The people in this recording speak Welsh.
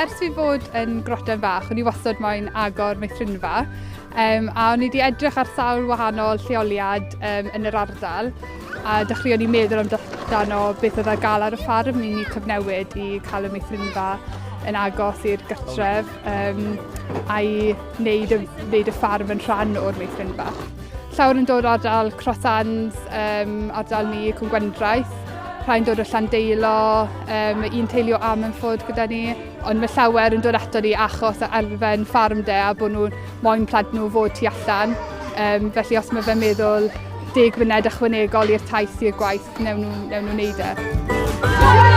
ers fi fod yn Groton Bach, o'n i wastad moyn agor meithrinfa. A o'n i wedi edrych ar sawl wahanol lleoliad yn yr ardal. A dechreuon ni meddwl amdano beth oedd ar gael ar y ffarm. Ni'n cyfnewid i cael y meithrinfa yn agos i'r gytref a'i wneud y ffarm yn rhan o'r meithrinfa. Llawer yn dod o ardal Crossans, ardal ni, Cwm Gwendraeth. Rhai'n dod o Llandeilo, un teulu o Ammanford gyda ni, ond mae llawer yn dod ato ni achos elfen ffarm de a bod nhw'n moyn plant nhw fod tu allan. Felly os mae fe'n meddwl 10 funed ychwanegol i'r taith i'r gwaith, newn nhw wneud e.